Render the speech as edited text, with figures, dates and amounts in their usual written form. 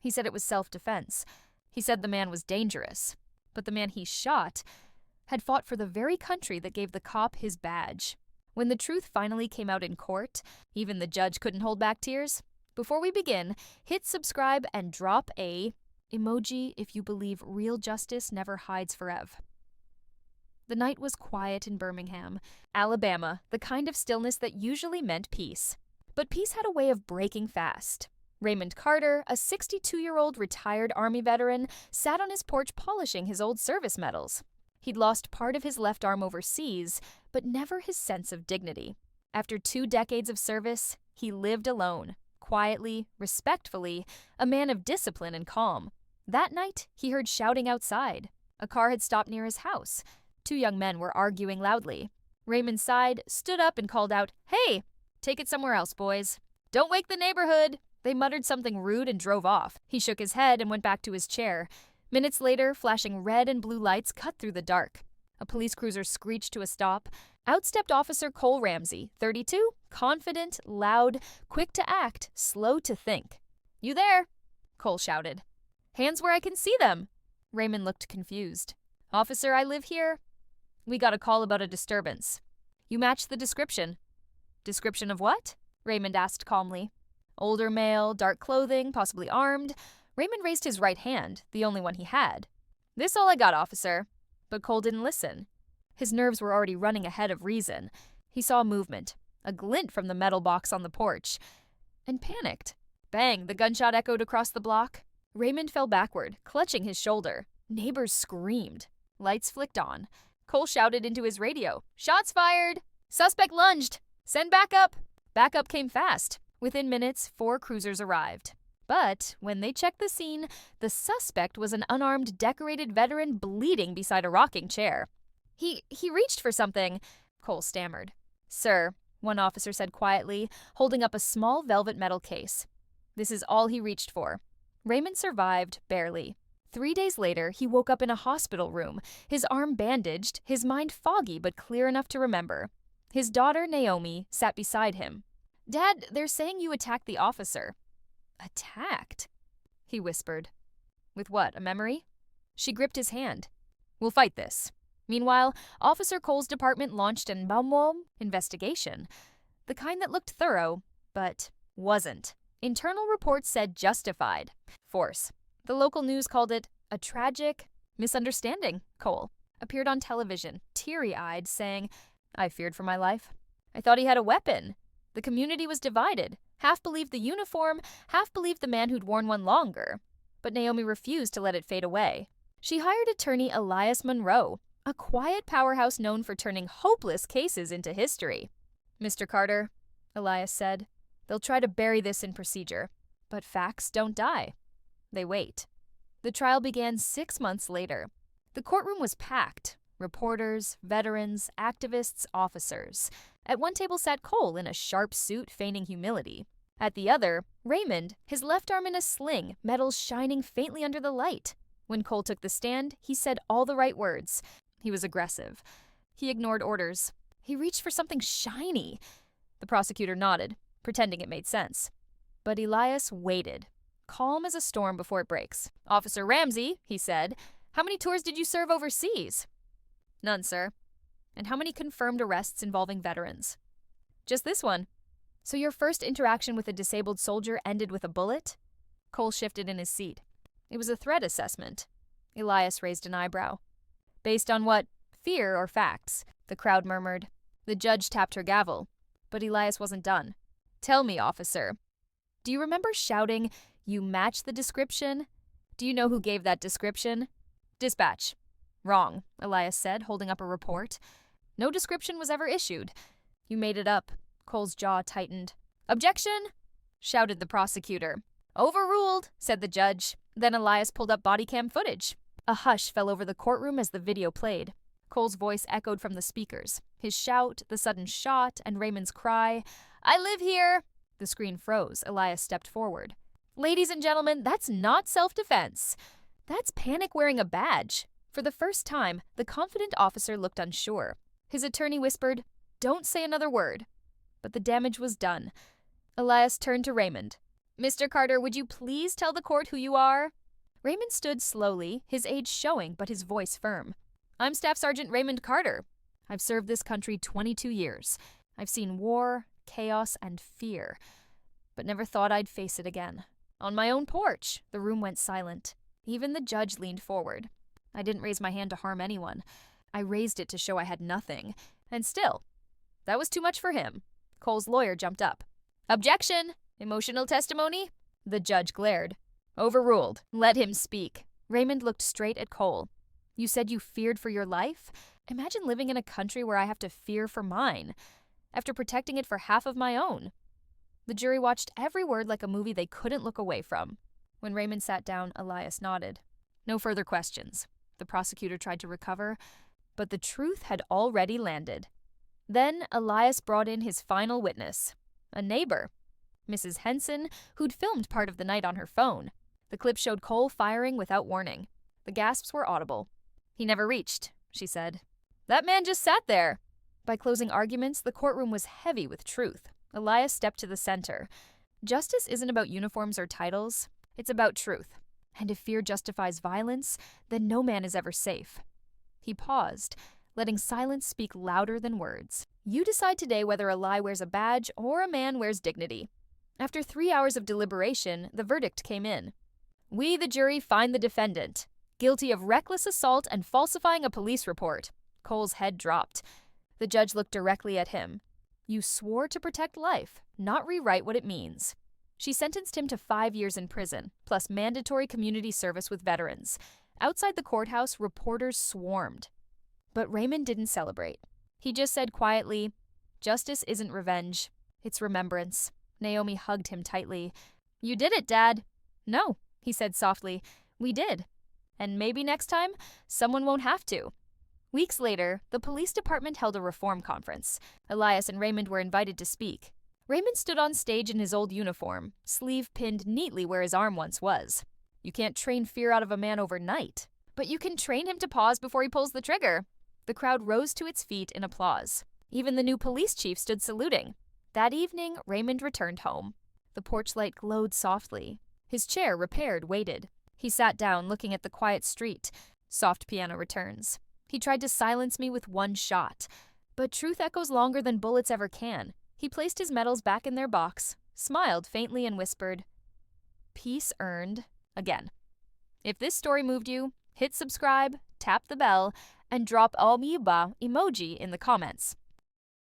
He said it was self-defense. He said the man was dangerous. But the man he shot had fought for the very country that gave the cop his badge. When the truth finally came out in court, even the judge couldn't hold back tears. Before we begin, hit subscribe and drop a emoji if you believe real justice never hides forever. The night was quiet in Birmingham, Alabama, the kind of stillness that usually meant peace. But peace had a way of breaking fast. Raymond Carter, a 62-year-old retired Army veteran, sat on his porch polishing his old service medals. He'd lost part of his left arm overseas, but never his sense of dignity. After 2 decades of service, he lived alone, quietly, respectfully, a man of discipline and calm. That night, he heard shouting outside. A car had stopped near his house. 2 young men were arguing loudly. Raymond sighed, stood up, and called out, "Hey, take it somewhere else, boys. Don't wake the neighborhood." They muttered something rude and drove off. He shook his head and went back to his chair. Minutes later, flashing red and blue lights cut through the dark. A police cruiser screeched to a stop. Out stepped Officer Cole Ramsey, 32, confident, loud, quick to act, slow to think. "You there?" Cole shouted. "Hands where I can see them." Raymond looked confused. "Officer, I live here." "We got a call about a disturbance." "You matched the description." "Description of what?" Raymond asked calmly. "Older male, dark clothing, possibly armed." Raymond raised his right hand, the only one he had. "This all I got, officer." But Cole didn't listen. His nerves were already running ahead of reason. He saw movement, a glint from the metal box on the porch, and panicked. Bang, the gunshot echoed across the block. Raymond fell backward, clutching his shoulder. Neighbors screamed. Lights flicked on. Cole shouted into his radio, "Shots fired! Suspect lunged! Send backup!" Backup came fast. Within minutes, 4 cruisers arrived. But when they checked the scene, the suspect was an unarmed, decorated veteran bleeding beside a rocking chair. He reached for something," Cole stammered. "Sir," one officer said quietly, holding up a small velvet metal case. "This is all he reached for." Raymond survived, barely. 3 days later, he woke up in a hospital room, his arm bandaged, his mind foggy but clear enough to remember. His daughter, Naomi, sat beside him. "Dad, they're saying you attacked the officer." "Attacked?" he whispered. "With what, a memory?" She gripped his hand. "We'll fight this." Meanwhile, Officer Cole's department launched an investigation. The kind that looked thorough, but wasn't. Internal reports said justified force. The local news called it a tragic misunderstanding. Cole appeared on television, teary-eyed, saying, "I feared for my life. I thought he had a weapon." The community was divided. Half believed the uniform, half believed the man who'd worn one longer. But Naomi refused to let it fade away. She hired attorney Elias Monroe, a quiet powerhouse known for turning hopeless cases into history. "Mr. Carter," Elias said, "they'll try to bury this in procedure. But facts don't die. They wait." The trial began 6 months later. The courtroom was packed. Reporters, veterans, activists, officers. At one table sat Cole in a sharp suit, feigning humility. At the other, Raymond, his left arm in a sling, metals shining faintly under the light. When Cole took the stand, he said all the right words. He was aggressive. He ignored orders. He reached for something shiny. The prosecutor nodded, pretending it made sense. But Elias waited, calm as a storm before it breaks. "Officer Ramsey," he said, "how many tours did you serve overseas?" "None, sir." "And how many confirmed arrests involving veterans?" "Just this one." "So your first interaction with a disabled soldier ended with a bullet?" Cole shifted in his seat. "It was a threat assessment." Elias raised an eyebrow. "Based on what? Fear or facts?" The crowd murmured. The judge tapped her gavel. But Elias wasn't done. "Tell me, officer. Do you remember shouting, 'You match the description'? Do you know who gave that description?" "Dispatch." "Wrong," Elias said, holding up a report. "No description was ever issued. You made it up." Cole's jaw tightened. "Objection!" shouted the prosecutor. "Overruled," said the judge. Then Elias pulled up body cam footage. A hush fell over the courtroom as the video played. Cole's voice echoed from the speakers. His shout, the sudden shot, and Raymond's cry, "I live here!" The screen froze. Elias stepped forward. "Ladies and gentlemen, that's not self-defense. That's panic wearing a badge." For the first time, the confident officer looked unsure. His attorney whispered, "Don't say another word." But the damage was done. Elias turned to Raymond. Mr. Carter, would you please tell the court who you are? Raymond stood slowly, his age showing but his voice firm. I'm Staff Sergeant Raymond Carter. I've served this country 22 years. I've seen war, chaos, and fear, but never thought I'd face it again. On my own porch, the room went silent. Even the judge leaned forward. I didn't raise my hand to harm anyone. I raised it to show I had nothing. And still, that was too much for him. Cole's lawyer jumped up. Objection! Emotional testimony? The judge glared. Overruled. Let him speak. Raymond looked straight at Cole. You said you feared for your life? Imagine living in a country where I have to fear for mine, after protecting it for half of my own. The jury watched every word like a movie they couldn't look away from. When Raymond sat down, Elias nodded. No further questions. The prosecutor tried to recover, but the truth had already landed. Then Elias brought in his final witness, a neighbor, Mrs. Henson, who'd filmed part of the night on her phone. The clip showed Cole firing without warning. The gasps were audible. He never reached, she said. That man just sat there. By closing arguments, the courtroom was heavy with truth. Elias stepped to the center. Justice isn't about uniforms or titles. It's about truth. And if fear justifies violence, then no man is ever safe. He paused, letting silence speak louder than words. You decide today whether a lie wears a badge or a man wears dignity. After 3 hours of deliberation, the verdict came in. We, the jury, find the defendant guilty of reckless assault and falsifying a police report. Cole's head dropped. The judge looked directly at him. You swore to protect life, not rewrite what it means. She sentenced him to 5 years in prison, plus mandatory community service with veterans. Outside the courthouse, reporters swarmed. But Raymond didn't celebrate. He just said quietly, Justice isn't revenge, it's remembrance. Naomi hugged him tightly. You did it, Dad. No, he said softly. We did. And maybe next time, someone won't have to. Weeks later, the police department held a reform conference. Elias and Raymond were invited to speak. Raymond stood on stage in his old uniform, sleeve pinned neatly where his arm once was. You can't train fear out of a man overnight, but you can train him to pause before he pulls the trigger. The crowd rose to its feet in applause. Even the new police chief stood saluting. That evening, Raymond returned home. The porch light glowed softly. His chair, repaired, waited. He sat down, looking at the quiet street. Soft piano returns. He tried to silence me with one shot. But truth echoes longer than bullets ever can. He placed his medals back in their box, smiled faintly and whispered, Peace earned. Again. If this story moved you, hit subscribe, tap the bell, and drop Almiba emoji in the comments.